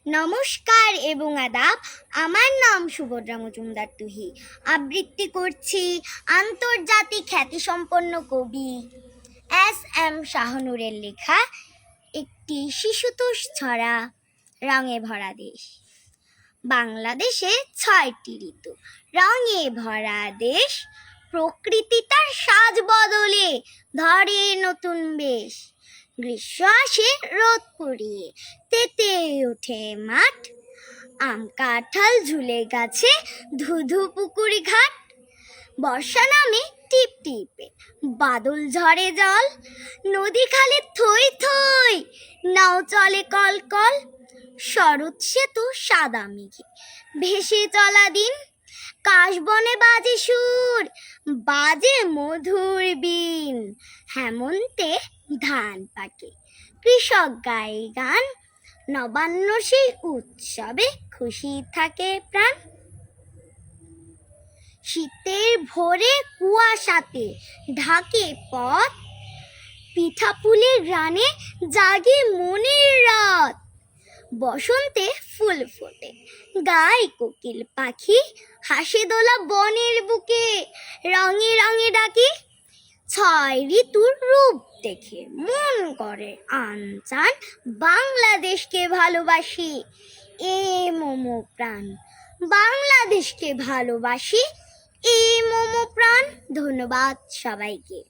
নমস্কার এবং আদাব। আমার নাম সুভদ্রা মজুমদার তুহি। আবৃত্তি করছি আন্তর্জাতিক খ্যাতিসম্পন্ন কবি এস.এম. শাহনূরের লেখা একটি শিশুতোষ ছড়া, রঙে ভরা দেশ। বাংলাদেশে 6টি ঋতু, রঙে ভরা দেশ। প্রকৃতি তার সাজ বদলে ধরে নতুন বেশ। গ্রীষ্ম আসে রোদ পুড়িয়ে, তেতে ওঠে মাঠ। আম কাঁঠাল ঝুলে গাছে, ধুধু পুকুর ঘাট। বর্ষা নামে টিপ টিপে, বাদল ঝরে জল। নদী খালে থই থই, নাও চলে কল কল। শরৎ সেতু সাদা মেঘে ভেসে চলা দিন। কাশবনে বাজে সুর, বাজে মধুর বীণ। হেমন্তে ধান পাকে, কৃষক গায়ে গান। নবান্ন সেই উৎসবে খুশি থাকে প্রাণ। শীতের ভোরে কুয়াশাতে ঢাকে পথ, পিঠাপুলির গ্রানে জাগে মনের রাত। বসন্তে ফুল ফোটে, গায় কোকিল পাখি। হাসে দোলা বনের বুকে, রঙে রঙে ডাকে। 6 ঋতুর রূপ দেখে মন করে আনচান। বাংলাদেশকে ভালোবাসি, এ মোমো প্রাণ। বাংলাদেশকে ভালোবাসি, এ মোমো প্রাণ। ধন্যবাদ সবাইকে।